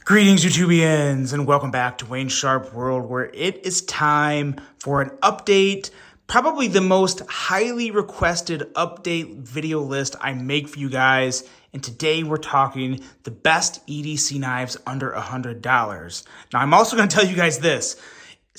Greetings, YouTubians, and welcome back to Wayne Sharp World, where it is time for an update, probably the most highly requested update video list I make for you guys. And today we're talking the best EDC knives under $100. Now, I'm also going to tell you guys this.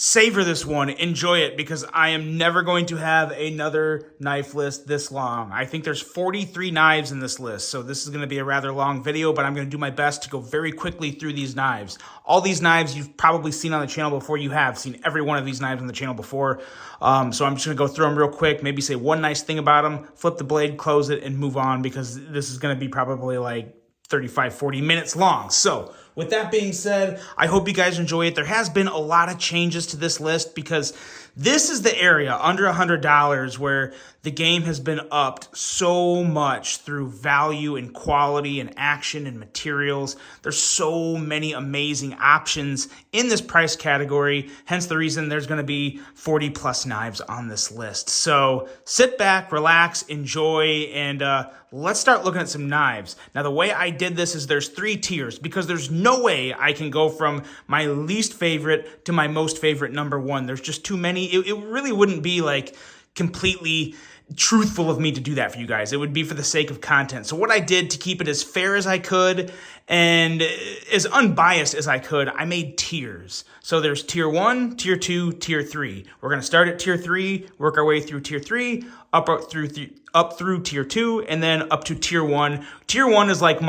Savor this one, enjoy it, because I am never going to have another knife list this long. I think there's 43 knives in this list, so this is going to be a rather long video, but I'm going to do my best to go very quickly through these knives. All these knives you've probably seen on the channel before. You have seen every one of these knives on the channel before, so I'm just going to go through them real quick, maybe say one nice thing about them, flip the blade, close it, and move on, because this is going to be probably like 35, 40 minutes long. So with that being said, I hope you guys enjoy it. There has been a lot of changes to this list because this is the area under $100 where the game has been upped so much through value and quality and action and materials. There's so many amazing options in this price category, hence the reason there's going to be 40 plus knives on this list. So sit back, relax, enjoy, and let's start looking at some knives. Now, the way I did this is there's 3 tiers because there's no way I can go from my least favorite to my most favorite number 1. There's just too many. It really wouldn't be like completely truthful of me to do that for you guys. It would be for the sake of content. So what I did to keep it as fair as I could and as unbiased as I could, I made tiers. So there's tier 1, tier 2, tier 3. We're going to start at tier 3, work our way through tier 3, up through tier 2, and then up to tier 1. Tier 1 is like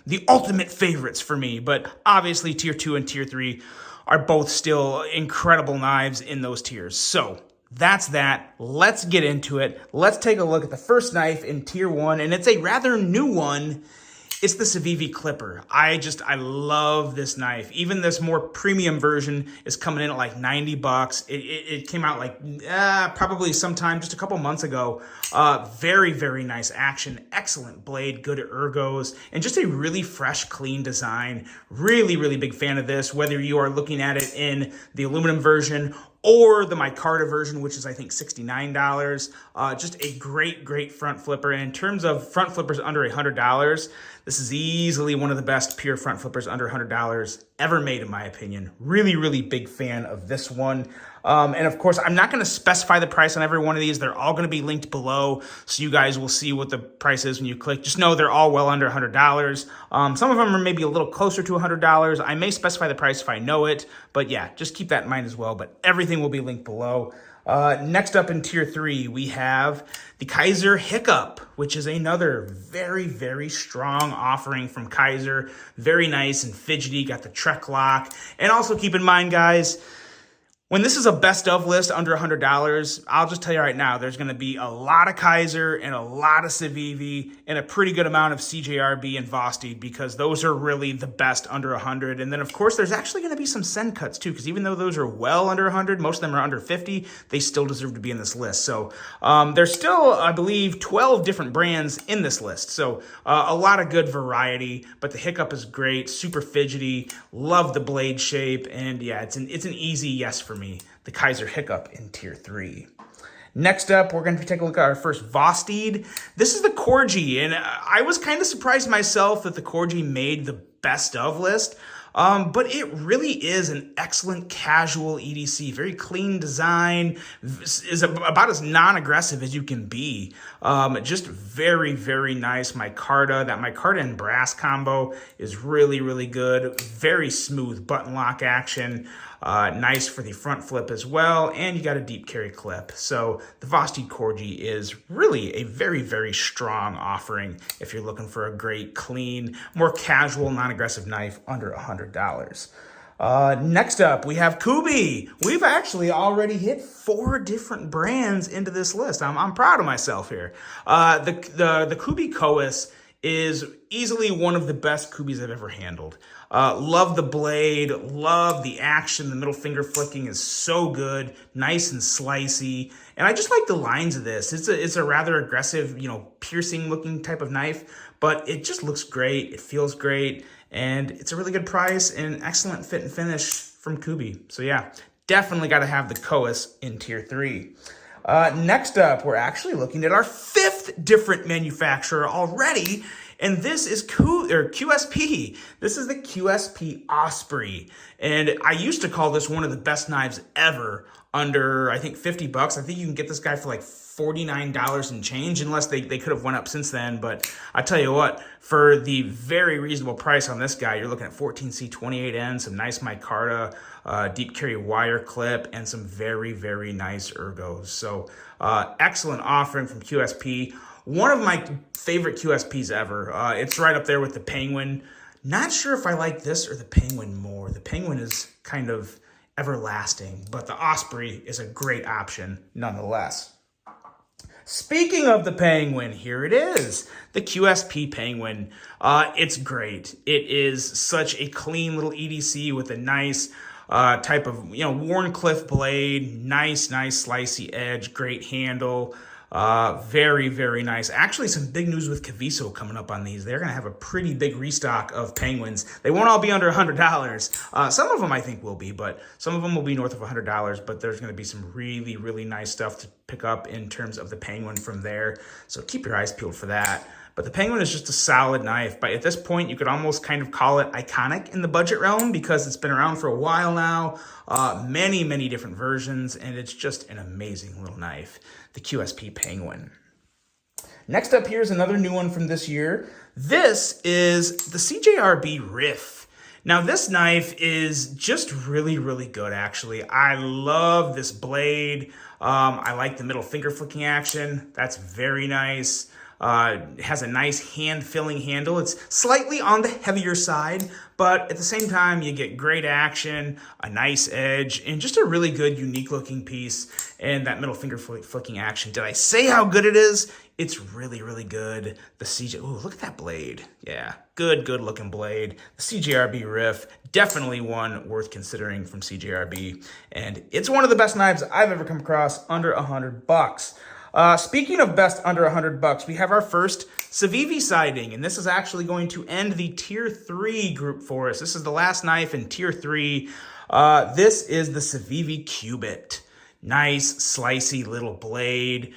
the ultimate favorites for me, but obviously tier 2 and tier 3 are both still incredible knives in those tiers. So that's that. Let's get into it. Let's take a look at the first knife in tier 1, and it's a rather new one. It's the Civivi Clipper. I love this knife. Even this more premium version is coming in at like 90 bucks. It came out like probably sometime just a couple months ago. Very, very nice action. Excellent blade, good ergos, and just a really fresh, clean design. Really, really big fan of this, whether you are looking at it in the aluminum version or the micarta version, which is, I think, $69. Just a great, great front flipper. And in terms of front flippers under $100, this is easily one of the best pure front flippers under $100 ever made, in my opinion. Really, really big fan of this one. And of course, I'm not going to specify the price on every one of these. They're all going to be linked below, so you guys will see what the price is when you click. Just know they're all well under $100. Some of them are maybe a little closer to $100. I may specify the price if I know it, but yeah, just keep that in mind as well. But everything will be linked below. Next up in tier 3, we have the Kizer Hiccup, which is another very, very strong offering from Kizer. Very nice and fidgety, got the Trek lock. And also keep in mind, guys, when this is a best of list under $100, I'll just tell you right now, there's going to be a lot of Kizer and a lot of Civivi and a pretty good amount of CJRB and Vosteed, because those are really the best under 100. And then, of course, there's actually going to be some Sencuts too, because even though those are well under 100, most of them are under 50, they still deserve to be in this list. So there's still, I believe, 12 different brands in this list. So a lot of good variety, but the Hiccup is great, super fidgety, love the blade shape, and yeah, it's an easy yes for me, the Kizer Hiccup in tier 3. Next up, we're going to take a look at our first Vosteed. This is the Corgi, and I was kind of surprised myself that the Corgi made the best of list. But it really is an excellent casual EDC. Very clean design, is about as non-aggressive as you can be. Just very, very nice micarta. That micarta and brass combo is really, really good. Very smooth button lock action. Nice for the front flip as well, and you got a deep carry clip. So the Vosteed Corgi is really a very, very strong offering if you're looking for a great, clean, more casual, non-aggressive knife under $100. Next up, we have Kubey. We've actually already hit 4 different brands into this list. I'm proud of myself here. The Kubey Coas is easily one of the best Kubeys I've ever handled. Love the blade, love the action. The middle finger flicking is so good, nice and slicey. And I just like the lines of this. It's a rather aggressive, piercing looking type of knife, but it just looks great. It feels great, and it's a really good price and excellent fit and finish from Kubey. So yeah, definitely got to have the Coas in tier 3. Next up, we're actually looking at our 5th different manufacturer already, And this is QSP. This is the QSP Osprey. And I used to call this one of the best knives ever under, I think, 50 bucks. I think you can get this guy for like $49 and change, unless they could have went up since then. But I tell you what, for the very reasonable price on this guy, you're looking at 14C28N, some nice micarta, deep carry wire clip, and some very, very nice ergos. So excellent offering from QSP. One of my favorite QSPs ever. It's right up there with the Penguin. Not sure if I like this or the Penguin more. The Penguin is kind of everlasting, but the Osprey is a great option nonetheless. Speaking of the Penguin, here it is, the QSP Penguin. It's great. It is such a clean little EDC with a nice type of, Wharncliffe blade, nice slicey edge, great handle. Very, very nice. Actually, some big news with Kiviso coming up on these. They're going to have a pretty big restock of Penguins. They won't all be under $100. Some of them I think will be, but some of them will be north of $100. But there's going to be some really, really nice stuff to pick up in terms of the Penguin from there. So keep your eyes peeled for that. But the Penguin is just a solid knife. But at this point, you could almost kind of call it iconic in the budget realm because it's been around for a while now. Many, many different versions, and it's just an amazing little knife, the QSP Penguin. Next up here is another new one from this year. This is the CJRB Riff. Now, this knife is just really, really good, actually. I love this blade. I like the middle finger flicking action. That's very nice. It has a nice hand-filling handle. It's slightly on the heavier side, but at the same time, you get great action, a nice edge, and just a really good, unique-looking piece, and that middle finger flicking action. Did I say how good it is? It's really, really good. The ooh, look at that blade. Yeah, good-looking blade. The CJRB Riff, definitely one worth considering from CJRB, and it's one of the best knives I've ever come across under $100. Speaking of best under $100, we have our first Civivi sighting, and this is actually going to end the Tier 3 group for us. This is the last knife in Tier 3. This is the Civivi Cubit. Nice, slicey little blade,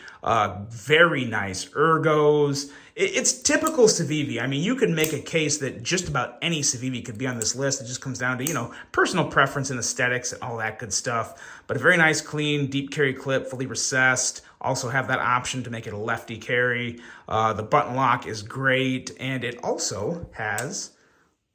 very nice ergos. It's typical Civivi. I mean, you could make a case that just about any Civivi could be on this list. It just comes down to, personal preference and aesthetics and all that good stuff. But a very nice, clean, deep carry clip, fully recessed. Also have that option to make it a lefty carry. The button lock is great, and it also has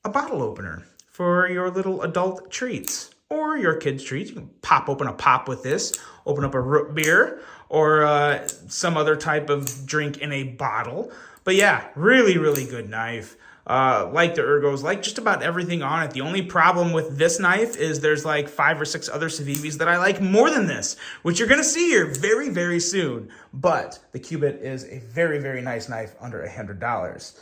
a bottle opener for your little adult treats or your kids' treats. You can pop open a pop with this, open up a root beer or some other type of drink in a bottle. But yeah, really, really good knife. Like the ergos, like just about everything on it. The only problem with this knife is there's like 5 or 6 other Civivis that I like more than this, which you're going to see here very, very soon. But the Cubit is a very, very nice knife under $100.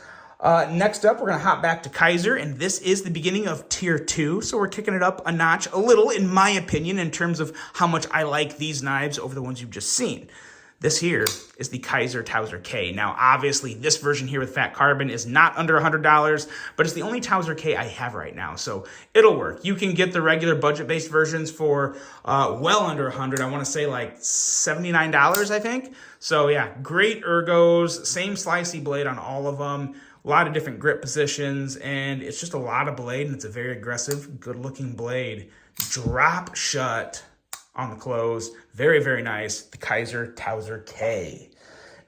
Next up, we're going to hop back to Kizer, and this is the beginning of Tier 2, so we're kicking it up a notch a little, in my opinion, in terms of how much I like these knives over the ones you've just seen. This here is the Kizer Towser K. Now, obviously, this version here with Fat Carbon is not under $100, but it's the only Towser K I have right now, so it'll work. You can get the regular budget-based versions for well under $100. I want to say like $79, I think. So, yeah, great ergos, same slicey blade on all of them. A lot of different grip positions, and it's just a lot of blade, and it's a very aggressive, good-looking blade. Drop shut on the close. Very, very nice. The Kizer Towser K.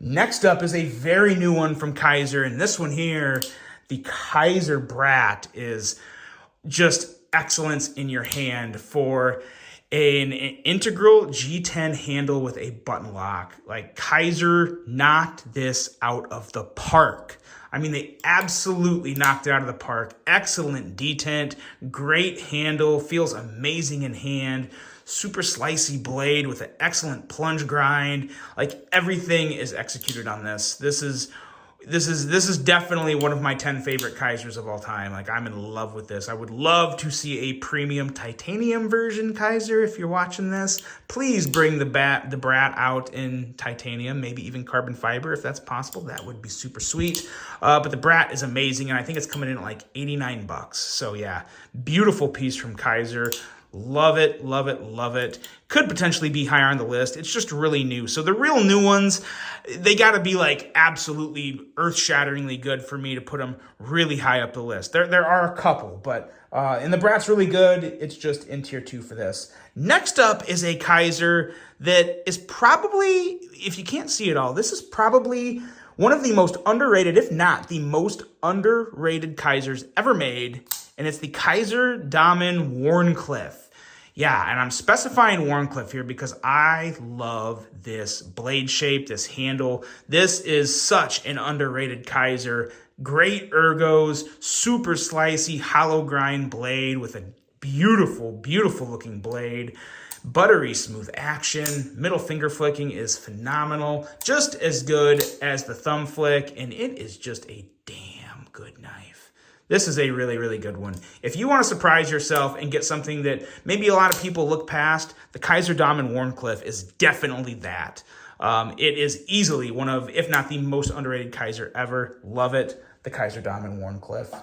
Next up is a very new one from Kizer, and this one here, the Kizer Brat, is just excellence in your hand for an integral G10 handle with a button lock. Like, Kizer knocked this out of the park. I mean, they absolutely knocked it out of the park. Excellent detent, great handle, feels amazing in hand, super slicey blade with an excellent plunge grind. Like, everything is executed on this. This is definitely one of my 10 favorite Kizers of all time. Like, I'm in love with this. I would love to see a premium titanium version Kizer. If you're watching this, please bring the Brat out in titanium, maybe even carbon fiber if that's possible. That would be super sweet. But the Brat is amazing, and I think it's coming in at like $89. So yeah, beautiful piece from Kizer. Love it, love it, love it. Could potentially be higher on the list. It's just really new. So the real new ones, they got to be like absolutely earth-shatteringly good for me to put them really high up the list. There are a couple, but and the Brat's really good. It's just in tier 2 for this. Next up is a Kizer that is probably, if you can't see it all, this is probably one of the most underrated, if not the most underrated Kizers ever made, and it's the Kizer Doberman Wharncliffe. Yeah, and I'm specifying Wharncliffe here because I love this blade shape, this handle. This is such an underrated Kizer. Great ergos, super slicey, hollow grind blade with a beautiful, beautiful looking blade. Buttery smooth action. Middle finger flicking is phenomenal. Just as good as the thumb flick, and it is just a damn good knife. This is a really, really good one. If you want to surprise yourself and get something that maybe a lot of people look past, the Kizer Doberman Wharncliffe is definitely that. It is easily one of, if not the most underrated Kizer ever. Love it, the Kizer Doberman Wharncliffe.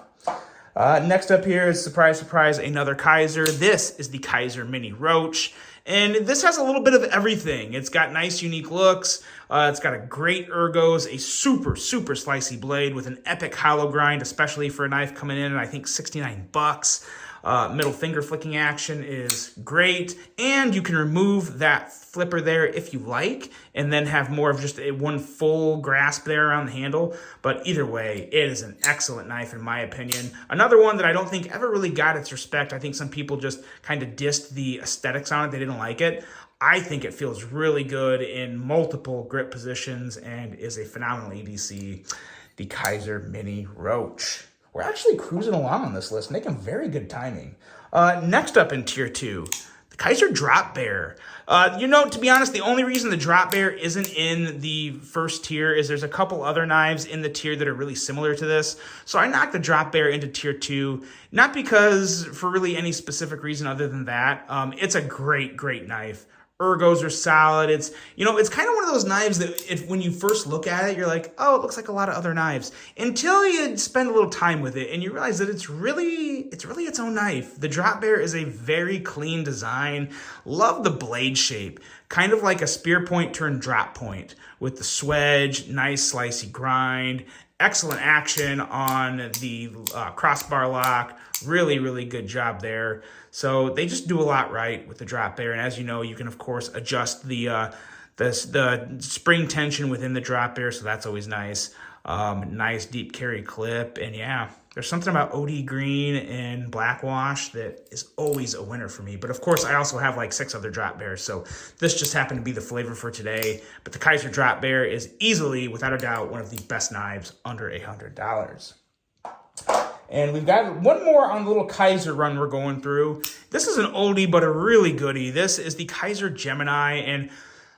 Next up here is, surprise, surprise, another Kizer. This is the Kizer Mini Roach. And this has a little bit of everything. It's got nice, unique looks. It's got a great ergos, a super, super slicey blade with an epic hollow grind, especially for a knife coming in at, I think, 69 bucks. Middle finger flicking action is great, and you can remove that flipper there if you like, and then have more of just one full grasp there around the handle. But either way, it is an excellent knife in my opinion. Another one that I don't think ever really got its respect. I think some people just kind of dissed the aesthetics on it. They didn't like it. I think it feels really good in multiple grip positions and is a phenomenal EDC, the Kizer Mini Roach. We're actually cruising along on this list, making very good timing. Next up in tier 2, the Kizer Drop Bear. To be honest, the only reason the Drop Bear isn't in the first tier is there's a couple other knives in the tier that are really similar to this. So I knocked the Drop Bear into tier 2, not because for really any specific reason other than that. It's a great, great knife. Ergos are solid. It's kind of one of those knives that when you first look at it, you're like, oh, it looks like a lot of other knives. Until you spend a little time with it and you realize that it's really its own knife. The Drop Bear is a very clean design. Love the blade shape. Kind of like a spear point turned drop point with the swedge, nice slicey grind, excellent action on the crossbar lock. Really, really good job there. So they just do a lot right with the Drop Bear. And as you know, you can, of course, adjust the spring tension within the Drop Bear. So that's always nice. Nice deep carry clip. And yeah, there's something about OD green and black wash that is always a winner for me. But of course, I also have like 6 other Drop Bears. So this just happened to be the flavor for today. But the Kizer Drop Bear is easily, without a doubt, one of the best knives under $100. And we've got one more on the little Kizer run we're going through. This is an oldie, but a really goodie. This is the Kizer Gemini, and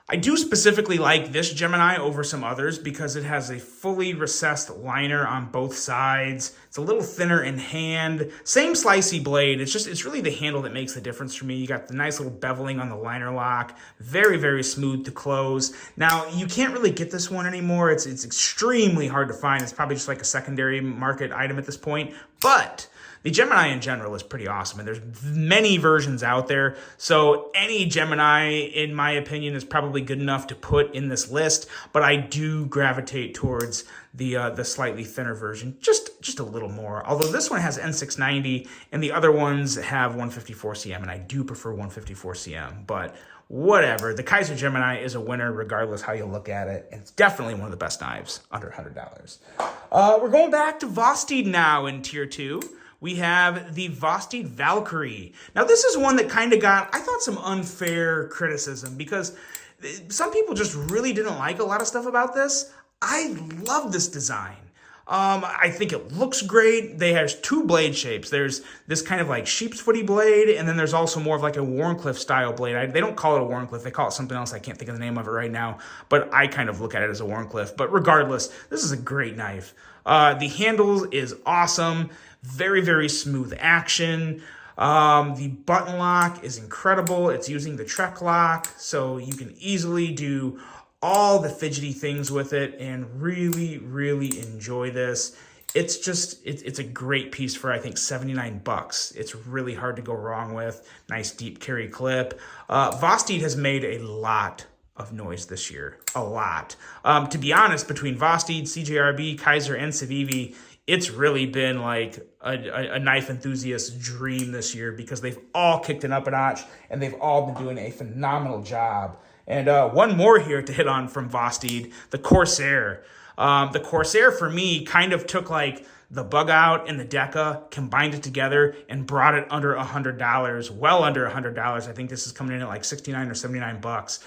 I do specifically like this Gemini over some others because it has a fully recessed liner on both sides. It's a little thinner in hand. Same slicey blade. It's really the handle that makes the difference for me. You got the nice little beveling on the liner lock. Very, very smooth to close. Now, you can't really get this one anymore. It's extremely hard to find. It's probably just like a secondary market item at this point. But the Gemini in general is pretty awesome, and there's many versions out there. So any Gemini, in my opinion, is probably good enough to put in this list. But I do gravitate towards the slightly thinner version, just a little more. Although this one has N690, and the other ones have 154 cm, and I do prefer 154 cm. But whatever, the Kizer Gemini is a winner regardless how you look at it, and it's definitely one of the best knives under $100. We're going back to Vosteed now in tier 2. We have the Vosteed Valkyrie. Now, this is one that kind of got, I thought, some unfair criticism because some people just really didn't like a lot of stuff about this. I love this design. I think it looks great. They have 2 blade shapes. There's this kind of like sheep's footy blade, and then there's also more of like a Wharncliffe style blade. They don't call it a Wharncliffe. They call it something else. I can't think of the name of it right now, but I kind of look at it as a Wharncliffe. But regardless, this is a great knife. The handle is awesome. Very, very smooth action. The button lock is incredible. It's using the Trek lock, so you can easily do all the fidgety things with it and really, really enjoy this. it's a great piece for, I think, 79 bucks. It's really hard to go wrong with. Nice deep carry clip. Vosteed has made a lot of noise this year. A lot. To be honest, between Vosteed, CJRB, Kizer, and Civivi, it's really been like a knife enthusiast's dream this year because they've all kicked it up a notch and they've all been doing a phenomenal job. And one more here to hit on from Vosteed, the Corsair. The Corsair, for me, kind of took like the bug out and the Deca, combined it together, and brought it under $100, well under $100. I think this is coming in at like 69 or 79 bucks.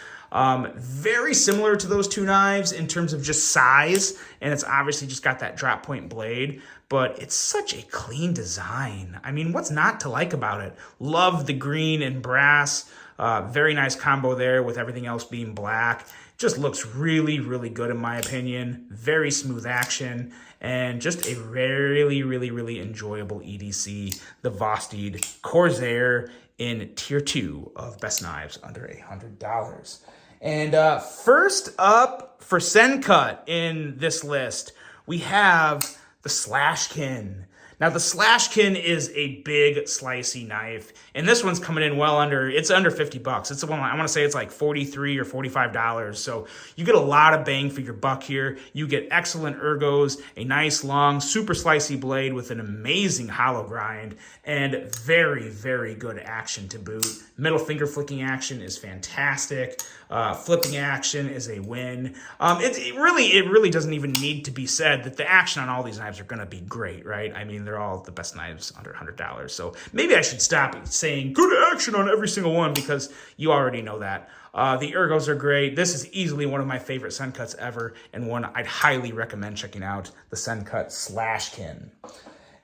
Very similar to those two knives in terms of just size, and it's obviously just got that drop point blade, but it's such a clean design. I mean, what's not to like about it? Love the green and brass. Very nice combo there with everything else being black. Just looks really, really good in my opinion. Very smooth action and just a really, really, really enjoyable EDC. The Vosteed Corsair in tier 2 of best knives under $100. And first up for Sencut in this list, we have the Slashkin. Now, the Slashkin is a big slicey knife, and this one's coming in well under, it's under 50 bucks. It's the one, I want to say it's like $43 or $45. So you get a lot of bang for your buck here. You get excellent ergos, a nice long, super slicey blade with an amazing hollow grind, and very, very good action to boot. Middle finger flicking action is fantastic. Flipping action is a win. It really doesn't even need to be said that the action on all these knives are going to be great, right? I mean, they're all the best knives under $100. So maybe I should stop saying good action on every single one because you already know that. The ergos are great. This is easily one of my favorite Sencuts ever and one I'd highly recommend checking out, the Sencut Slashkin.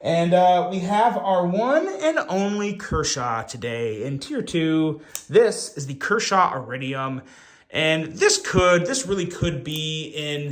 And we have our one and only Kershaw today in tier 2. This is the Kershaw Iridium. And this really could be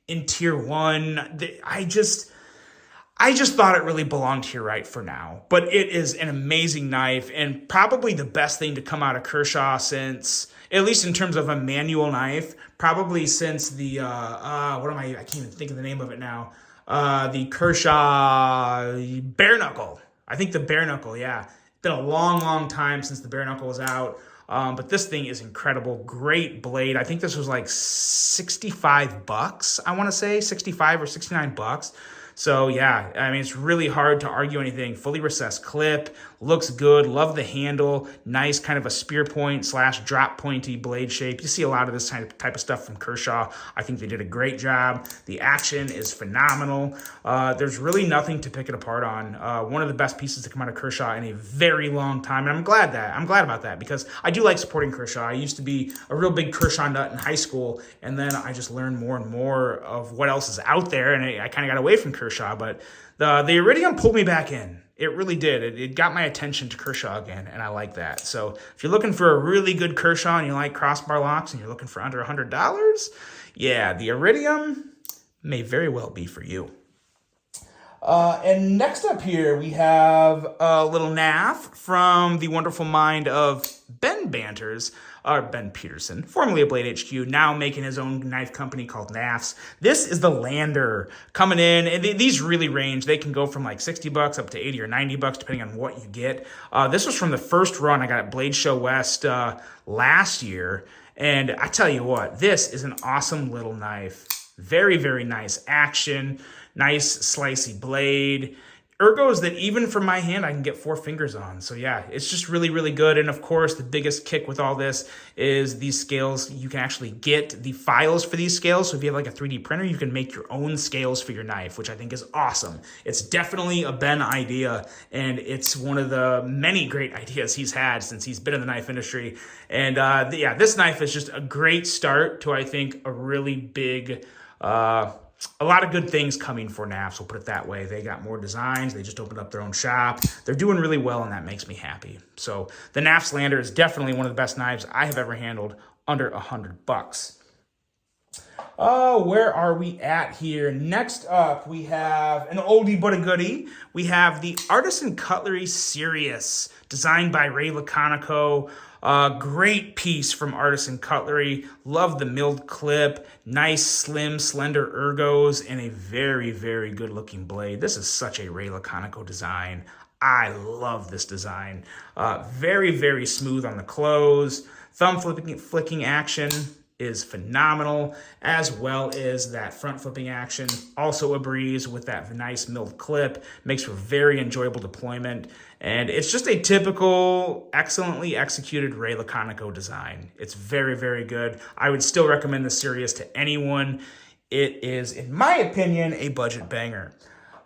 in tier 1. I just thought it really belonged here right for now. But it is an amazing knife and probably the best thing to come out of Kershaw since, at least in terms of a manual knife, probably since the, I can't even think of the name of it now. The Kershaw Bare Knuckle. I think the Bare Knuckle, yeah. It's been a long, long time since the Bare Knuckle was out. But this thing is incredible. Great blade. I think this was like 65 bucks, I want to say. 65 or 69 bucks. So yeah, I mean, it's really hard to argue anything. Fully recessed clip, looks good, love the handle, nice kind of a spear point / drop pointy blade shape. You see a lot of this type of stuff from Kershaw. I think they did a great job. The action is phenomenal. There's really nothing to pick it apart on. One of the best pieces to come out of Kershaw in a very long time, and I'm glad about that because I do like supporting Kershaw. I used to be a real big Kershaw nut in high school, and then I just learned more and more of what else is out there, and I kind of got away from Kershaw, but the Iridium pulled me back in. It really did. It got my attention to Kershaw again, and I like that. So if you're looking for a really good Kershaw and you like crossbar locks and you're looking for under $100, yeah, the Iridium may very well be for you. And next up here, we have a little NAF from the wonderful mind of Ben Peterson, formerly of Blade HQ, now making his own knife company called KNAFS. This is the Lander coming in, and these really range. They can go from like 60 bucks up to 80 or 90 bucks, depending on what you get. This was from the first run I got at Blade Show West last year, and I tell you what, this is an awesome little knife. Very, very nice action, nice slicey blade. Ergos that even from my hand, I can get 4 fingers on. So yeah, it's just really, really good. And of course, the biggest kick with all this is these scales. You can actually get the files for these scales. So if you have like a 3D printer, you can make your own scales for your knife, which I think is awesome. It's definitely a Ben idea. And it's one of the many great ideas he's had since he's been in the knife industry. And yeah, this knife is just a great start to, I think, a really big, a lot of good things coming for KNAFS, we'll put it that way. They got more designs. They just opened up their own shop. They're doing really well, and that makes me happy. So the KNAFS Lander is definitely one of the best knives I have ever handled under $100. Where are we at here? Next up, we have an oldie but a goodie. We have the Artisan Cutlery Sirius, designed by Ray Laconico. Great piece from Artisan Cutlery. Love the milled clip. Nice, slim, slender ergos, and a very, very good looking blade. This is such a Ray Laconico design. I love this design. Very, very smooth on the close. Thumb flicking action is phenomenal, as well as that front flipping action. Also a breeze with that nice milled clip. Makes for very enjoyable deployment. And it's just a typical, excellently executed Ray Laconico design. It's very, very good. I would still recommend this series to anyone. It is, in my opinion, a budget banger.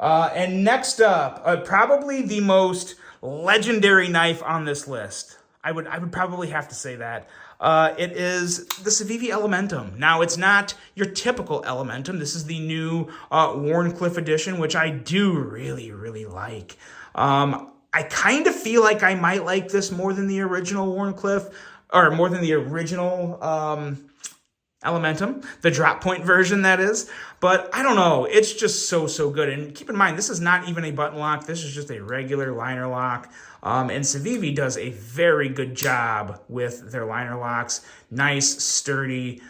And next up, probably the most legendary knife on this list. I would probably have to say that. It is the Civivi Elementum. Now, it's not your typical Elementum. This is the new Wharncliffe edition, which I do really, really like. I kind of feel like I might like this more than the original Wharncliffe, or more than the original Elementum, the drop point version, that is. But I don't know. It's just so good. And keep in mind, this is not even a button lock. This is just a regular liner lock. And Civivi does a very good job with their liner locks. Nice, sturdy,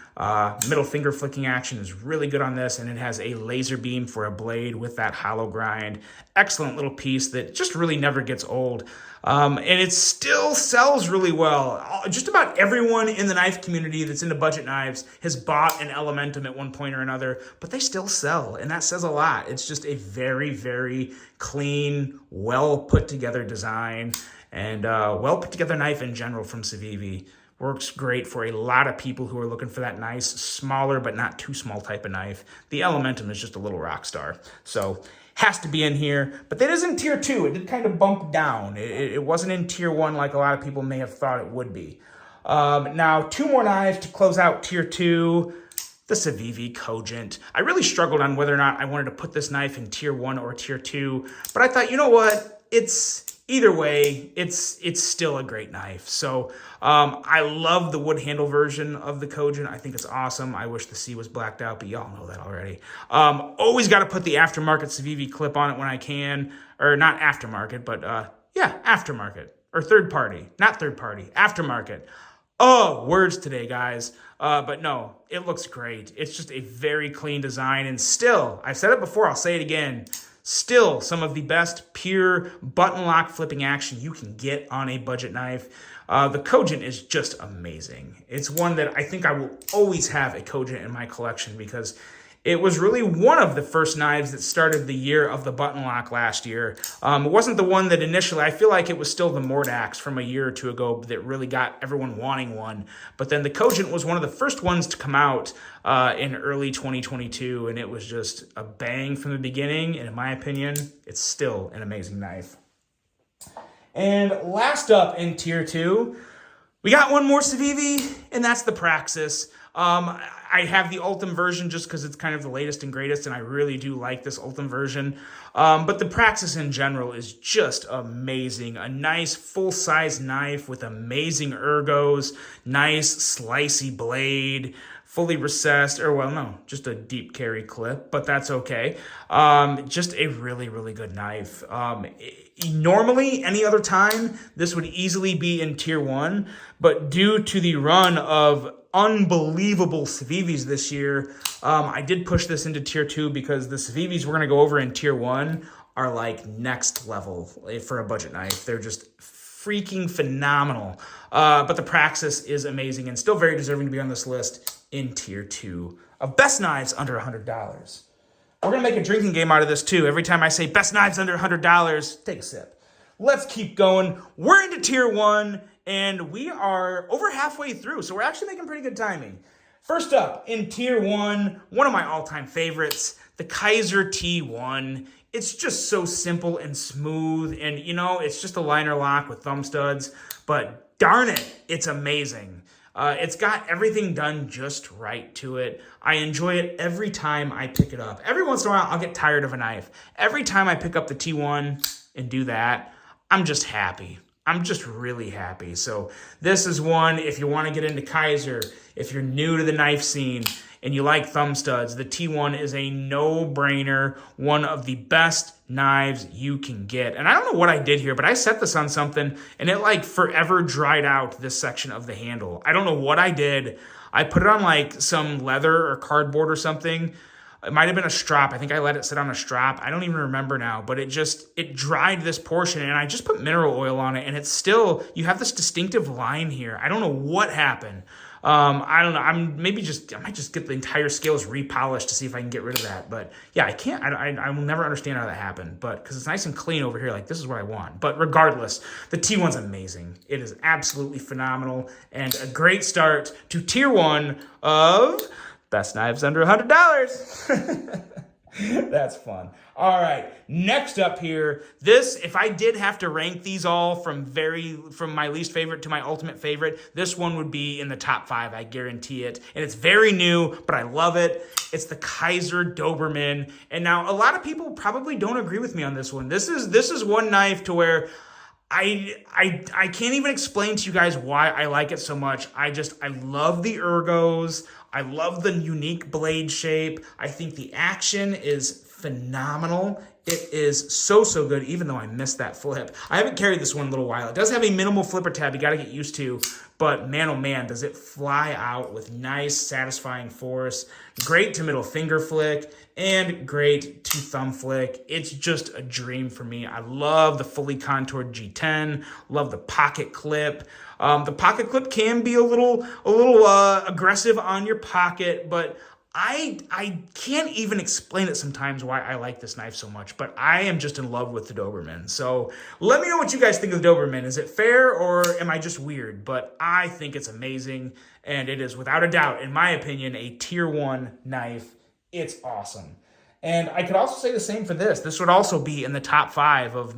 middle finger flicking action is really good on this. And it has a laser beam for a blade with that hollow grind. Excellent little piece that just really never gets old. And it still sells really well. Just about everyone in the knife community that's into budget knives has bought an Elementum at one point or another, but they still sell, and that says a lot. It's just a very, very clean, well put together design, and well put together knife in general from Civivi. Works great for a lot of people who are looking for that nice, smaller but not too small type of knife. The Elementum is just a little rock star. So has to be in here, but that is in tier 2. It did kind of bump down. It wasn't in tier 1 like a lot of people may have thought it would be. Now, 2 more knives to close out tier 2. The Civivi Cogent. I really struggled on whether or not I wanted to put this knife in tier 1 or tier 2, but I thought, you know what? Either way, it's still a great knife. So I love the wood handle version of the Cogent. I think it's awesome. I wish the C was blacked out, but y'all know that already. Always got to put the aftermarket Civivi clip on it when I can. Or not aftermarket, but yeah, aftermarket. Or third party. Not third party. Aftermarket. Oh, words today, guys. But no, it looks great. It's just a very clean design. And still, I've said it before, I'll say it again, still some of the best pure button lock flipping action you can get on a budget knife. The Cogent is just amazing. It's one that I think I will always have a Cogent in my collection because it was really one of the first knives that started the year of the button lock last year. It wasn't the one that initially, I feel like it was still the Mordax from a year or two ago that really got everyone wanting one. But then the Cogent was one of the first ones to come out in early 2022, and it was just a bang from the beginning. And in my opinion, it's still an amazing knife. And last up in tier 2, we got one more Civivi, and that's the Praxis. I have the Ultim version just because it's kind of the latest and greatest, and I really do like this Ultim version. But the Praxis in general is just amazing. A nice full-size knife with amazing ergos, nice slicey blade, fully recessed, or well, no, just a deep carry clip, but that's okay. Just a really, really good knife. Normally, any other time, this would easily be in tier 1, but due to the run of unbelievable Civivis this year, I did push this into tier 2 because the Civivis we're going to go over in tier 1 are like next level for a budget knife. They're just freaking phenomenal. But the Praxis is amazing and still very deserving to be on this list in tier 2 of best knives under $100. We're going to make a drinking game out of this too. Every time I say best knives under $100, take a sip. Let's keep going. We're into tier 1. And we are over halfway through, so we're actually making pretty good timing. First up, in tier 1, one of my all-time favorites, the Kizer T1. It's just so simple and smooth, and you know, it's just a liner lock with thumb studs, but darn it, it's amazing. It's got everything done just right to it. I enjoy it every time I pick it up. Every once in a while, I'll get tired of a knife. Every time I pick up the T1 and do that, I'm just happy. I'm just really happy. So this is one, if you want to get into Kizer, if you're new to the knife scene, and you like thumb studs, the T1 is a no-brainer, one of the best knives you can get. And I don't know what I did here, but I set this on something, and it like forever dried out this section of the handle. I don't know what I did. I put it on like some leather or cardboard or something. It might have been a strap. I think I let it sit on a strap. I don't even remember now, but it dried this portion, and I just put mineral oil on it, and it's still, you have this distinctive line here. I don't know what happened. I don't know. I might just get the entire scales repolished to see if I can get rid of that. But yeah, I can't. I will never understand how that happened. But because it's nice and clean over here, like this is what I want. But regardless, the T1's amazing. It is absolutely phenomenal and a great start to tier 1 of best knives under $100. That's fun. All right, next up here, this, if I did have to rank these all from my least favorite to my ultimate favorite, this one would be in the top 5, I guarantee it. And it's very new, but I love it. It's the Kizer Doberman. And now a lot of people probably don't agree with me on this one. This is one knife to where I can't even explain to you guys why I like it so much. I love the ergos. I love the unique blade shape. I think the action is phenomenal. It is so good, even though I missed that flip. I haven't carried this one in a little while. It does have a minimal flipper tab you got to get used to, but man, oh man, does it fly out with nice, satisfying force. Great to middle finger flick and great to thumb flick. It's just a dream for me. I love the fully contoured G10, love the pocket clip. The pocket clip can be a little aggressive on your pocket, but I can't even explain it sometimes why I like this knife so much, but I am just in love with the Doberman. So let me know what you guys think of the Doberman. Is it fair or am I just weird? But I think it's amazing, and it is without a doubt, in my opinion, a tier 1 knife. It's awesome. And I could also say the same for this. This would also be in the top 5 of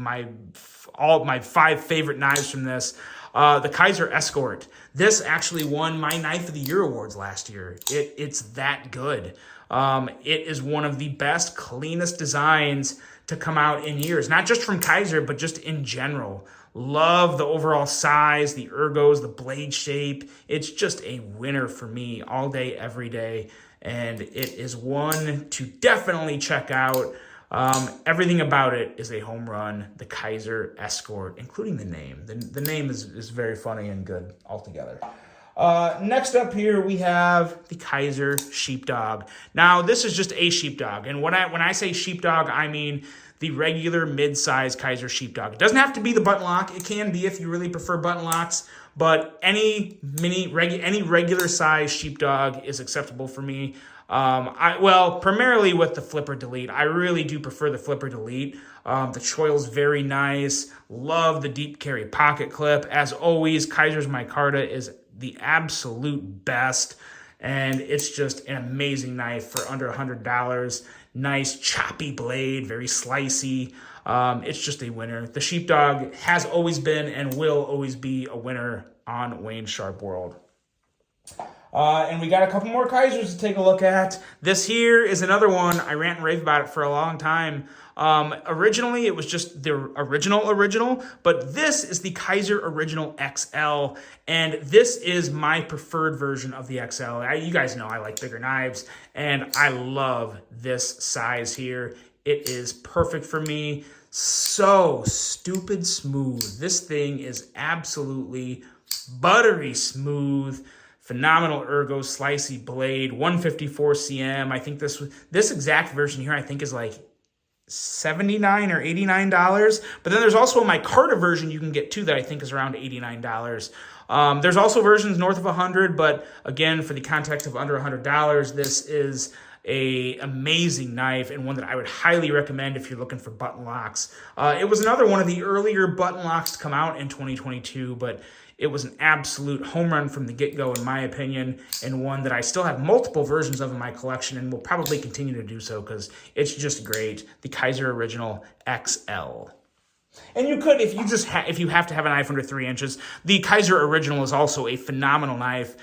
all my 5 favorite knives from this. The Kizer Escort. This actually won my Knife of the Year awards last year. It's that good. It is one of the best, cleanest designs to come out in years. Not just from Kizer, but just in general. Love the overall size, the ergos, the blade shape. It's just a winner for me all day, every day. And it is one to definitely check out. Everything about it is a home run, the Kizer Escort, including the name. The name is very funny and good altogether. Next up here, we have the Kizer Sheepdog. Now, this is just a sheepdog. And when I say sheepdog, I mean the regular mid-size Kizer Sheepdog. It doesn't have to be the button lock. It can be if you really prefer button locks. But any regular size sheepdog is acceptable for me. Primarily with the flipper delete. I really do prefer the flipper delete. The choil's very nice. Love the deep carry pocket clip. As always, Kizer's micarta is the absolute best. And it's just an amazing knife for under $100. Nice choppy blade, very slicey. It's just a winner. The Sheepdog has always been and will always be a winner on Wayne Sharp World. And we got a couple more Kizers to take a look at. This here is another one. I rant and rave about it for a long time. Originally, it was just the original, but this is the Kizer Original XL, and this is my preferred version of the XL. You guys know I like bigger knives, and I love this size here. It is perfect for me. So stupid smooth. This thing is absolutely buttery smooth. Phenomenal ergo, slicey blade, 154 cm. I think this exact version here, I think, is like $79 or $89. But then there's also a micarta version you can get too that I think is around $89. There's also versions north of $100, but again, for the context of under $100, this is a amazing knife and one that I would highly recommend if you're looking for button locks. It was another one of the earlier button locks to come out in 2022, but it was an absolute home run from the get-go, in my opinion, and one that I still have multiple versions of in my collection and will probably continue to do so because it's just great. The Kizer Original XL. And you could, if you have to have a knife under 3 inches, the Kizer Original is also a phenomenal knife.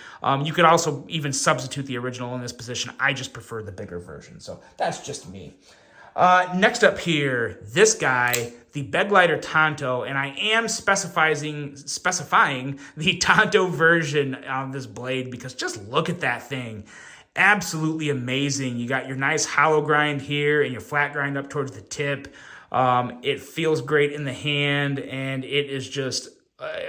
You could also even substitute the original in this position. I just prefer the bigger version, so that's just me. Next up here, this guy, the Begleiter Tonto, and I am specifying the Tonto version on this blade because just look at that thing. absolutely amazing. You got your nice hollow grind here and your flat grind up towards the tip. It feels great in the hand, and it is just,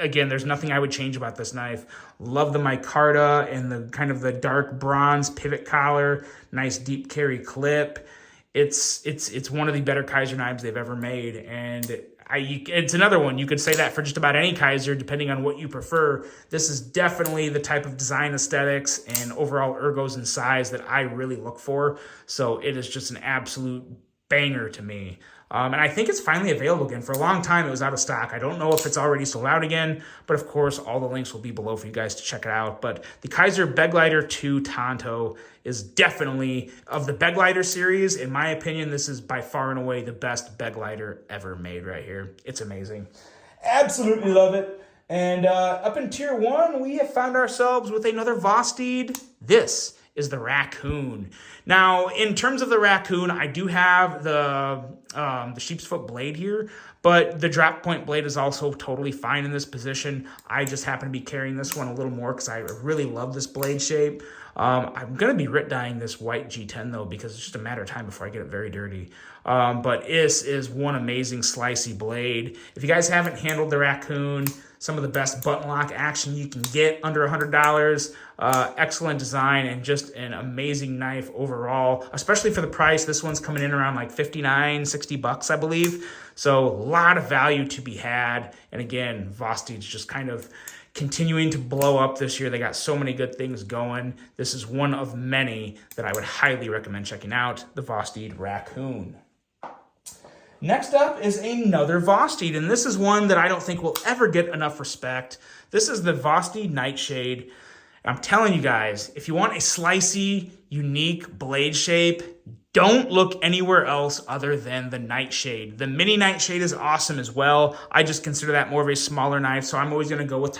again, there's nothing I would change about this knife. Love the micarta and the kind of the dark bronze pivot collar, nice deep carry clip. It's one of the better Kizer knives they've ever made, and it's another one. You could say that for just about any Kizer, depending on what you prefer. This is definitely the type of design aesthetics and overall ergos and size that I really look for. So it is just an absolute banger to me. And I think it's finally available again. For a long time, it was out of stock. I don't know if it's already sold out again, but of course, all the links will be below for you guys to check it out. But the Kizer Beglighter 2 Tonto is definitely, of the Beglighter series, in my opinion, this is by far and away the best Beglighter ever made right here. It's amazing. Absolutely love it. And up in Tier 1, we have found ourselves with another Vosteed. This is the Raccoon. Now, in terms of the Raccoon, I do have the sheep's foot blade here, but the drop point blade is also totally fine in this position. I just happen to be carrying this one a little more because I really love this blade shape. I'm going to be writ dyeing this white G10 though, because it's just a matter of time before I get it very dirty. But this is one amazing slicey blade. If you guys haven't handled the Raccoon, some of the best button lock action you can get under $100. Excellent design and just an amazing knife overall, especially for the price. This one's coming in around like 59, 60 bucks, I believe. So a lot of value to be had. And again, Vosteed's just kind of continuing to blow up this year. They got so many good things going. This is one of many that I would highly recommend checking out, the Vosteed Raccoon. Next up is another Vosteed, and this is one that I don't think will ever get enough respect. This is the Vosteed Nightshade. I'm telling you guys, if you want a slicey, unique blade shape, don't look anywhere else other than the Nightshade. The mini Nightshade is awesome as well. I just consider that more of a smaller knife, so I'm always going to go with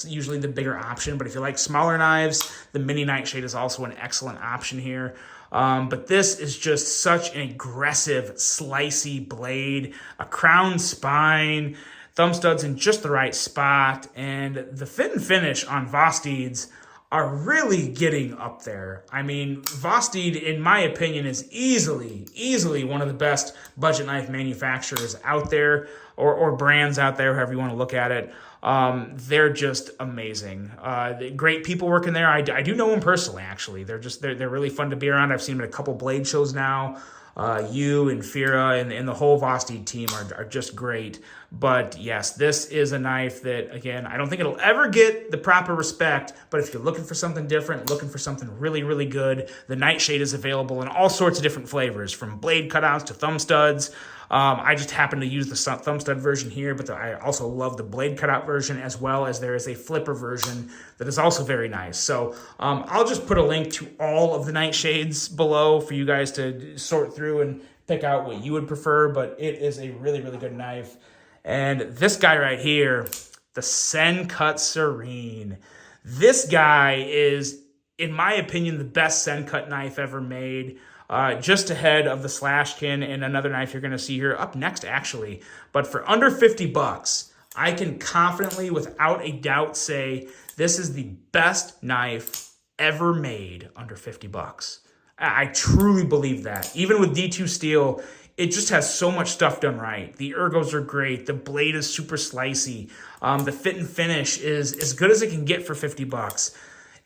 usually the bigger option. But if you like smaller knives, the mini Nightshade is also an excellent option here. But this is just such an aggressive, slicey blade, a crown spine, thumb studs in just the right spot, and the fit and finish on Vosteeds are really getting up there. I mean, Vosteed, in my opinion, is easily one of the best budget knife manufacturers out there, or brands out there, however you want to look at it. They're just amazing. Great people working there. I do know them personally, actually. They're really fun to be around. I've seen them at a couple blade shows now. You and Fira and the whole Vosteed team are just great. But yes, this is a knife that, again, I don't think it'll ever get the proper respect, but if you're looking for something different, looking for something really, really good, the Nightshade is available in all sorts of different flavors, from blade cutouts to thumb studs. I just happen to use the thumb stud version here, but I also love the blade cutout version, as well as there is a flipper version that is also very nice. So I'll just put a link to all of the Nightshades below for you guys to sort through and pick out what you would prefer, but it is a really, really good knife. And this guy right here, the Sencut Serene. This guy is, in my opinion, the best Sencut knife ever made. Just ahead of the Slashkin and another knife you're going to see here up next, actually. But for under 50 bucks, I can confidently, without a doubt, say this is the best knife ever made under 50 bucks. I truly believe that. Even with D2 steel, it just has so much stuff done right. The ergos are great. The blade is super slicey. The fit and finish is as good as it can get for 50 bucks.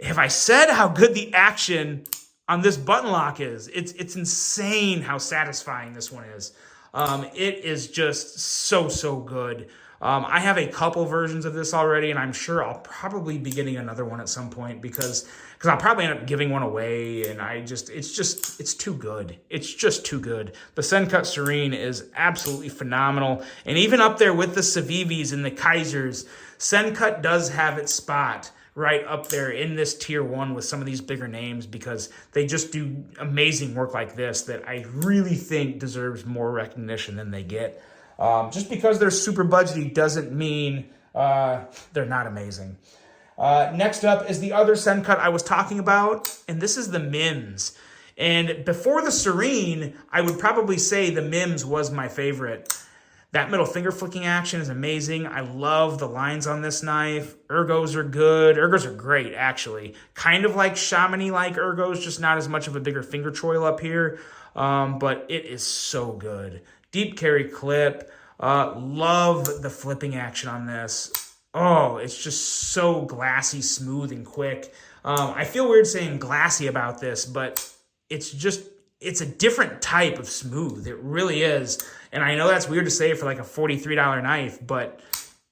If I said how good the action on this button lock is, it's insane how satisfying this one is. It is just so good. I have a couple versions of this already, and I'm sure I'll probably be getting another one at some point because I'll probably end up giving one away, and it's too good. It's just too good. The Sencut Serene is absolutely phenomenal, and even up there with the Civivis and the Kizers, Sencut does have its spot right up there in this tier 1 with some of these bigger names, because they just do amazing work like this that I really think deserves more recognition than they get. Just because they're super budgety doesn't mean they're not amazing. Next up is the other Sencut I was talking about, and this is the Mims. And before the Serene, I would probably say the Mims was my favorite. That middle finger flicking action is amazing. I love the lines on this knife. Ergos are good. Ergos are great, actually. Kind of like Chamonix-like ergos, just not as much of a bigger finger choil up here. But it is so good. Deep carry clip. Love the flipping action on this. Oh, it's just so glassy, smooth, and quick. I feel weird saying glassy about this, but it's a different type of smooth. It really is. And I know that's weird to say for like a $43 knife, but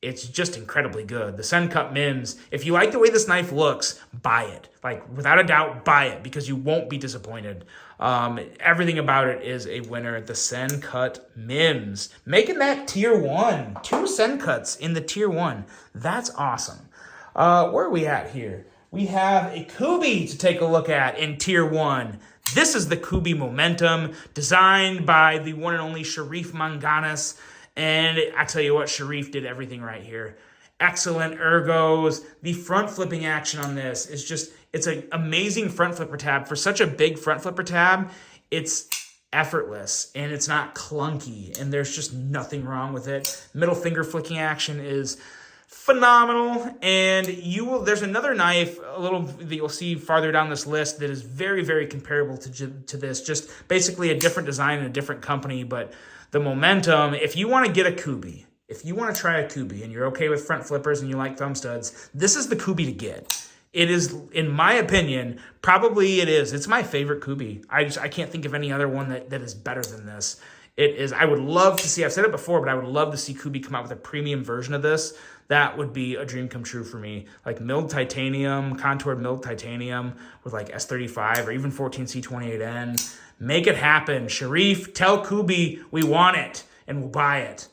it's just incredibly good. The Sencut Mims, if you like the way this knife looks, buy it. Like, without a doubt, buy it, because you won't be disappointed. Everything about it is a winner. The Sencut Mims, making that tier 1. 2 Sencuts in the tier 1. That's awesome. Where are we at here? We have a Kubey to take a look at in tier 1. This is the Kubey Momentum, designed by the one and only Sharif Manganis. And I tell you what, Sharif did everything right here. Excellent ergos. The front flipping action on this is just, it's an amazing front flipper tab. For such a big front flipper tab, it's effortless and it's not clunky, and there's just nothing wrong with it. Middle finger flicking action is phenomenal. And there's another knife that you'll see farther down this list that is very, very comparable to this, just basically a different design and a different company. But the Momentum, if you want to get a Kubey, if you want to try a Kubey and you're okay with front flippers and you like thumb studs, this is the Kubey to get. It is, in my opinion, probably it is. It's my favorite Kubey. I can't think of any other one that is better than this. It is. I would love to see, I've said it before, but I would love to see Kubey come out with a premium version of this. That would be a dream come true for me. Like milled titanium, contoured milled titanium with like S35 or even 14C28N. Make it happen. Sharif, tell Kubey we want it and we'll buy it.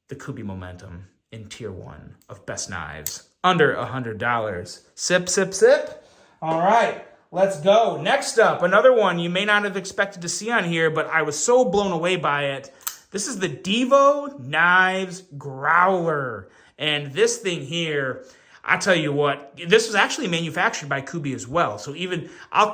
The Kubey Momentum in tier 1 of best knives. Under $100. Sip, sip, sip. All right, let's go. Next up, another one you may not have expected to see on here, but I was so blown away by it. This is the Divo Knives Growler. And this thing here, I tell you what, this was actually manufactured by Kubey as well. So even I'll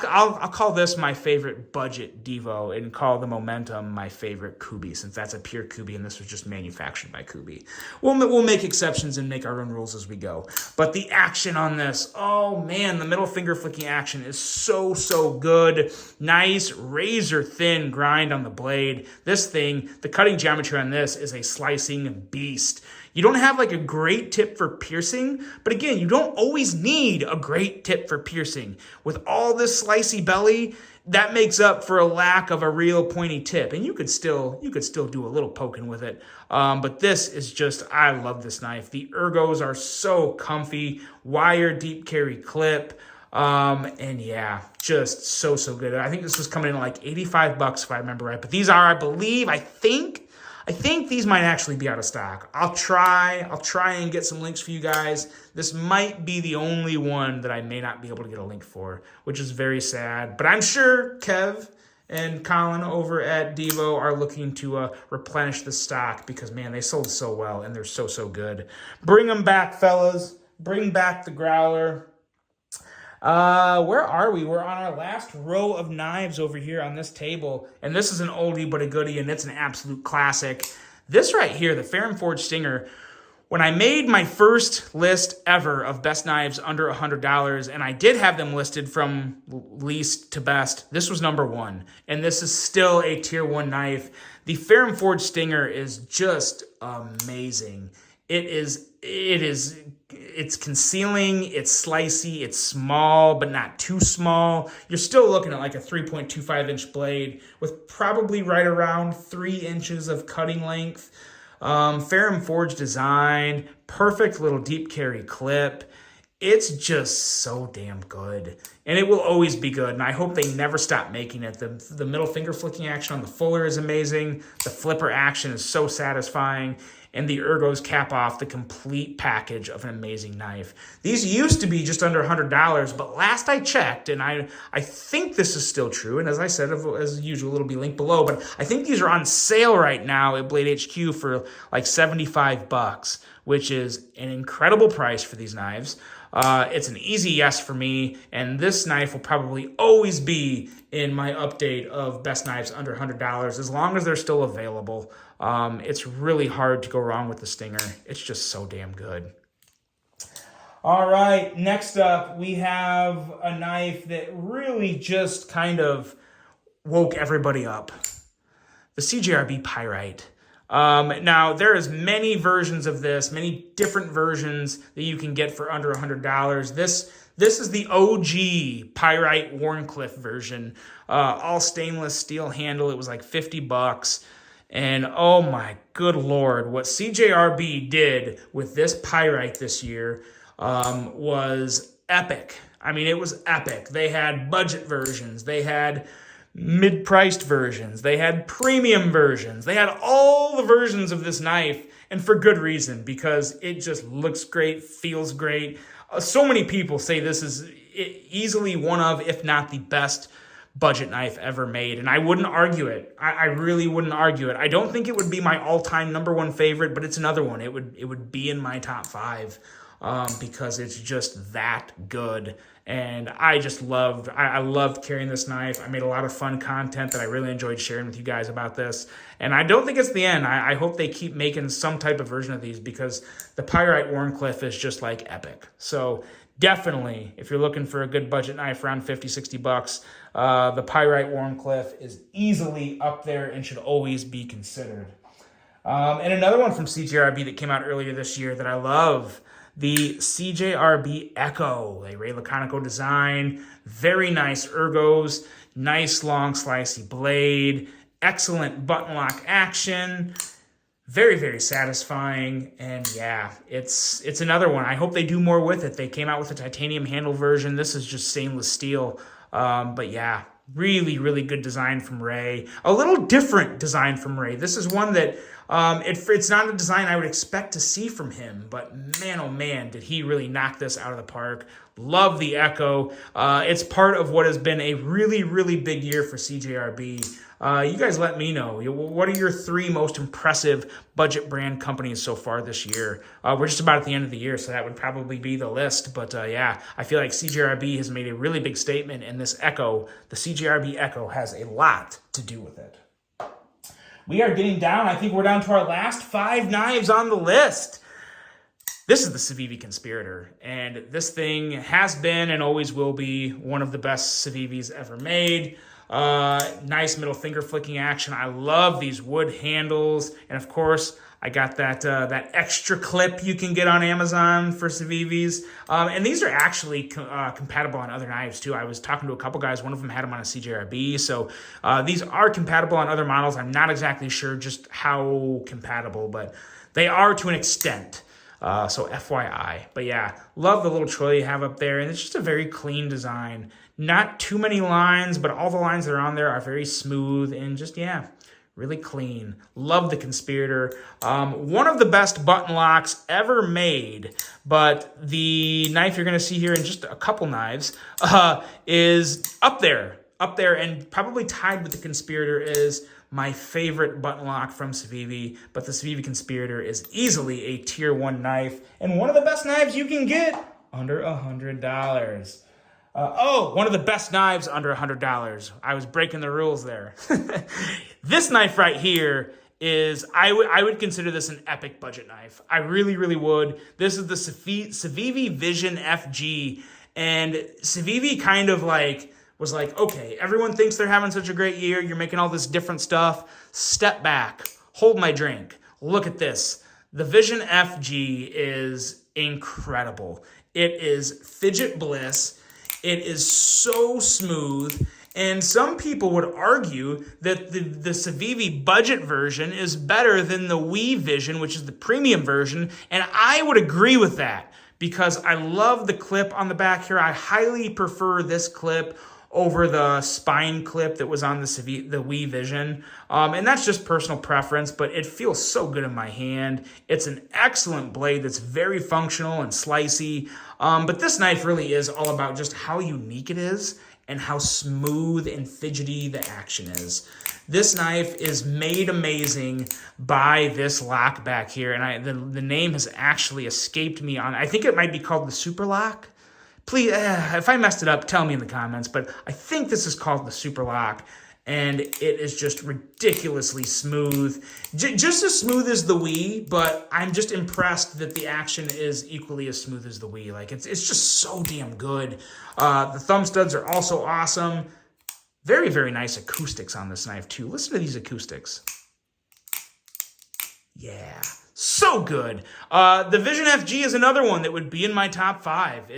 call this my favorite budget Divo and call the Momentum my favorite Kubey, since that's a pure Kubey and this was just manufactured by Kubey. We'll make exceptions and make our own rules as we go. But the action on this, oh man, the middle finger flicking action is so, so good. Nice razor thin grind on the blade. This thing, the cutting geometry on this is a slicing beast. You don't have like a great tip for piercing, but again, you don't always need a great tip for piercing. With all this slicey belly, that makes up for a lack of a real pointy tip. And you could still do a little poking with it. But this is just, I love this knife. The ergos are so comfy, wire deep carry clip. And yeah, just so, so good. I think this was coming in at like 85 bucks if I remember right. But these are, I think these might actually be out of stock. I'll try and get some links for you guys. This might be the only one that I may not be able to get a link for, which is very sad. But I'm sure Kev and Colin over at Divo are looking to replenish the stock because, man, they sold so well and they're so, so good. Bring them back, fellas. Bring back the Growler. Where are we? We're on our last row of knives over here on this table. And this is an oldie but a goodie, and it's an absolute classic. This right here, the Ferrum Forged Stinger, when I made my first list ever of best knives under $100, and I did have them listed from least to best, this was number 1. And this is still a tier 1 knife. The Ferrum Forged Stinger is just amazing. It's concealing, it's slicey, it's small, but not too small. You're still looking at like a 3.25 inch blade with probably right around 3 inches of cutting length. Ferrum Forged design, perfect little deep carry clip. It's just so damn good. And it will always be good, and I hope they never stop making it. The middle finger flicking action on the fuller is amazing. The flipper action is so satisfying. And the ergos cap off the complete package of an amazing knife. These used to be just under $100, but last I checked, and I think this is still true, and as I said, as usual, it'll be linked below, but I think these are on sale right now at Blade HQ for like 75 bucks, which is an incredible price for these knives. It's an easy yes for me, and this knife will probably always be in my update of best knives under $100 as long as they're still available. It's really hard to go wrong with the Stinger. It's just so damn good. All right, next up, we have a knife that really just kind of woke everybody up. The CJRB Pyrite. Now, there is many versions of this, many different versions that you can get for under $100. This is the OG Pyrite Wharncliffe version. All stainless steel handle. It was like $50. And oh my good Lord, what CJRB did with this Pyrite this year was epic. I mean, it was epic. They had budget versions. They had mid-priced versions. They had premium versions. They had all the versions of this knife, and for good reason, because it just looks great, feels great. So many people say this is easily one of, if not the best budget knife ever made, and I wouldn't argue it. I really wouldn't argue it. I don't think it would be my all-time #1 favorite, but it's another one. It would be in my top 5 because it's just that good. And I just loved carrying this knife. I made a lot of fun content that I really enjoyed sharing with you guys about this. And I don't think it's the end. I hope they keep making some type of version of these because the Pyrite Wharncliffe is just like epic. So definitely, if you're looking for a good budget knife around $50-60, the Pyrite Wharncliffe is easily up there and should always be considered. And another one from CJRB that came out earlier this year that I love, the CJRB Ekko, a Ray Laconico design, very nice ergos, nice long slicey blade, excellent button lock action, very, very satisfying, and yeah, it's another one. I hope they do more with it. They came out with a titanium handle version. This is just stainless steel, but yeah, really, really good design from Ray. A little different design from Ray. This is one that it's not a design I would expect to see from him, but man, oh man, did he really knock this out of the park. Love the Ekko. It's part of what has been a really, really big year for CJRB. You guys let me know. What are your 3 most impressive budget brand companies so far this year? We're just about at the end of the year, so that would probably be the list. But yeah, I feel like CJRB has made a really big statement, and this Ekko, the CJRB Ekko, has a lot to do with it. We are getting down. I think we're down to our last 5 knives on the list. This is the Civivi Conspirator, and this thing has been and always will be one of the best Civivis ever made. Nice middle finger flicking action. I love these wood handles, and of course, I got that extra clip you can get on Amazon for Civivis. And these are actually compatible on other knives too. I was talking to a couple guys. One of them had them on a CJRB. So these are compatible on other models. I'm not exactly sure just how compatible, but they are to an extent. So FYI. But yeah, love the little trolley you have up there. And it's just a very clean design. Not too many lines, but all the lines that are on there are very smooth and just, yeah, really clean. Love the Conspirator. One of the best button locks ever made, but the knife you're going to see here in just a couple knives is up there, and probably tied with the Conspirator is my favorite button lock from Civivi, but the Civivi Conspirator is easily a tier 1 knife and one of the best knives you can get under $100. One of the best knives under $100. I was breaking the rules there. This knife right here is, I would consider this an epic budget knife. I really, really would. This is the Civivi Vision FG, and Civivi kind of was like, okay, everyone thinks they're having such a great year. You're making all this different stuff. Step back. Hold my drink. Look at this. The Vision FG is incredible. It is fidget bliss. It is so smooth, and some people would argue that the Civivi budget version is better than the Wii Vision, which is the premium version, and I would agree with that because I love the clip on the back here. I highly prefer this clip over the spine clip that was on the Wii Vision. And that's just personal preference, but it feels so good in my hand. It's an excellent blade that's very functional and slicey. But this knife really is all about just how unique it is and how smooth and fidgety the action is. This knife is made amazing by this lock back here, and the name has actually escaped me on. I think it might be called the Super Lock. Please, if I messed it up, tell me in the comments, but I think this is called the Super Lock, and it is just ridiculously smooth. Just as smooth as the Wii, but I'm just impressed that the action is equally as smooth as the Wii. Like, it's just so damn good. The thumb studs are also awesome. Very, very nice acoustics on this knife, too. Listen to these acoustics. Yeah, so good. The Vision FG is another one that would be in my top 5.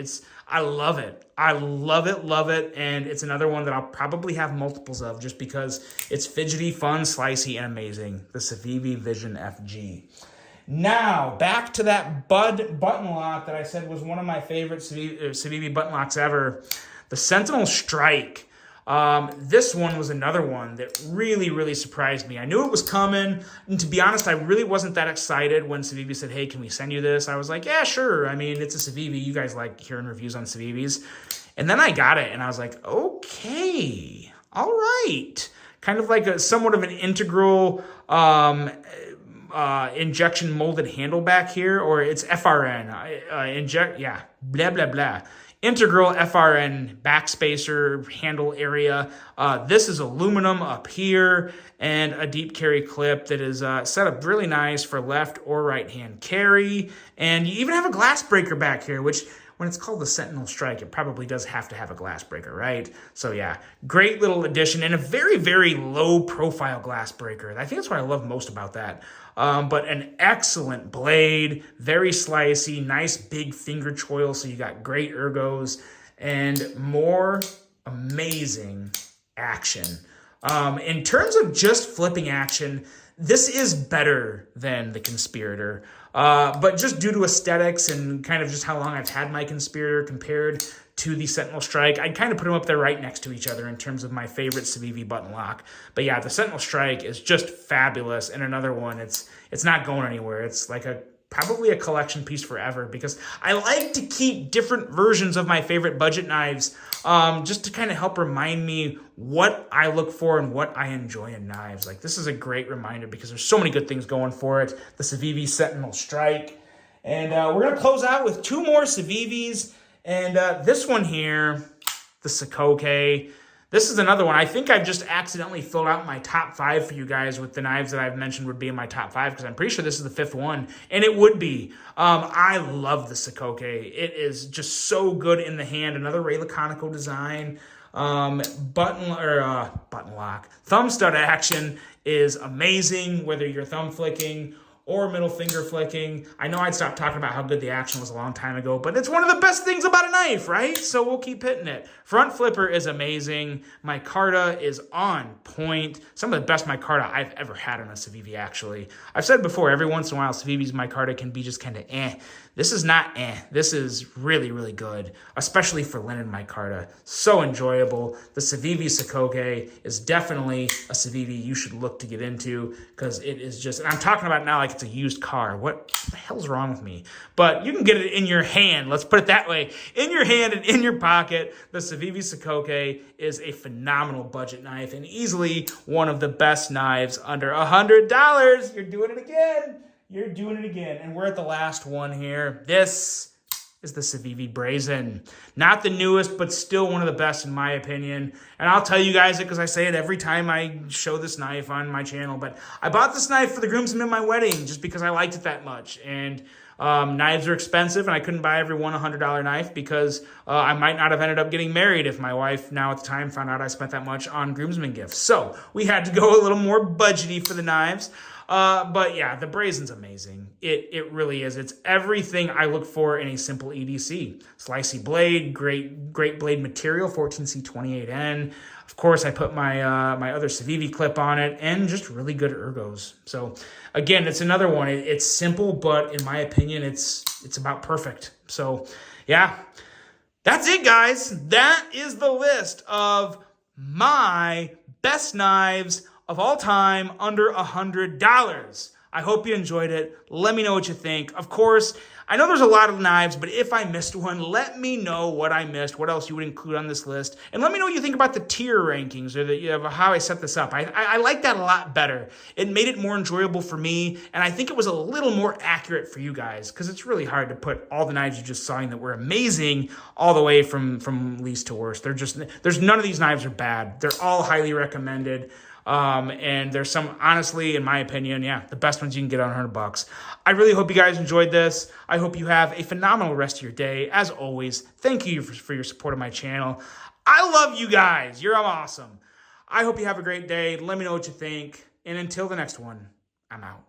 I love it. I love it, and it's another one that I'll probably have multiples of just because it's fidgety, fun, slicey, and amazing. The Civivi Vision FG. Now, back to that button lock that I said was one of my favorite Civivi button locks ever. The Sentinel Strike. This one was another one that really, really surprised me. I knew it was coming, and to be honest, I really wasn't that excited when Civivi said, hey, can we send you this? I was like, yeah, sure. I mean, it's a Civivi. You guys like hearing reviews on Civivis. And then I got it, and I was like, okay, all right. Kind of like somewhat of an integral injection molded handle back here, or it's FRN. Blah, blah, blah. Integral FRN backspacer handle area. This is aluminum up here and a deep carry clip that is set up really nice for left or right hand carry. And you even have a glass breaker back here, which when it's called the Sentinel Strike, it probably does have to have a glass breaker, right? So yeah, great little addition and a very, very low profile glass breaker. I think that's what I love most about that. But an excellent blade, very slicey, nice big finger choil, so you got great ergos, and more amazing action. In terms of just flipping action, this is better than the Conspirator. But just due to aesthetics and kind of just how long I've had my Conspirator compared to the Sentinel Strike, I'd kind of put them up there right next to each other in terms of my favorite Civivi button lock. But yeah, the Sentinel Strike is just fabulous. And another one, it's not going anywhere. It's like probably a collection piece forever because I like to keep different versions of my favorite budget knives just to kind of help remind me what I look for and what I enjoy in knives. Like, this is a great reminder because there's so many good things going for it. The Civivi Sentinel Strike. And we're going to close out with 2 more Civivis. And this one here, the Sokoke. This is another one. I think I've just accidentally filled out my top 5 for you guys with the knives that I've mentioned would be in my top 5 because I'm pretty sure this is the 5th one, and it would be. I love the Sokoke. It is just so good in the hand. Another Ray Laconico design. Button lock. Thumb stud action is amazing, whether you're thumb flicking or middle finger flicking. I know I'd stopped talking about how good the action was a long time ago, but it's one of the best things about a knife, right? So we'll keep hitting it. Front flipper is amazing. Micarta is on point. Some of the best micarta I've ever had on a Civivi, actually. I've said before, every once in a while, Civivi's micarta can be just kind of eh. This is not eh. This is really, really good, especially for linen micarta. So enjoyable. The Civivi Sokoke is definitely a Civivi you should look to get into because it is just, and I'm talking about now like it's a used car. What the hell's wrong with me? But you can get it in your hand. Let's put it that way. In your hand and in your pocket. The Civivi Sokoke is a phenomenal budget knife and easily one of the best knives under $100. You're doing it again. You're doing it again. And we're at the last one here. This is the Civivi Brazen. Not the newest, but still one of the best in my opinion. And I'll tell you guys it because I say it every time I show this knife on my channel. But I bought this knife for the groomsmen at my wedding just because I liked it that much. And knives are expensive, and I couldn't buy everyone a $100 knife because I might not have ended up getting married if my wife now at the time found out I spent that much on groomsmen gifts. So we had to go a little more budgety for the knives. But yeah, the Brazen's amazing. It really is. It's everything I look for in a simple EDC. Slicey blade, great blade material, 14C28N. Of course, I put my my other Civivi clip on it, and just really good ergos. So again, it's another one. It's simple, but in my opinion, it's about perfect. So yeah, that's it, guys. That is the list of my best knives of all time under $100. I hope you enjoyed it. Let me know what you think. Of course, I know there's a lot of knives, but if I missed one, let me know what I missed, what else you would include on this list, and let me know what you think about the tier rankings or how I set this up. I like that a lot better. It made it more enjoyable for me, and I think it was a little more accurate for you guys, because it's really hard to put all the knives you just saw in that were amazing all the way from least to worst. There's none of these knives are bad. They're all highly recommended. And there's some, honestly, in my opinion, the best ones you can get on $100. I really hope you guys enjoyed this. I hope you have a phenomenal rest of your day. As always, thank you for your support of my channel. I love you guys. You're awesome. I hope you have a great day. Let me know what you think. And until the next one, I'm out.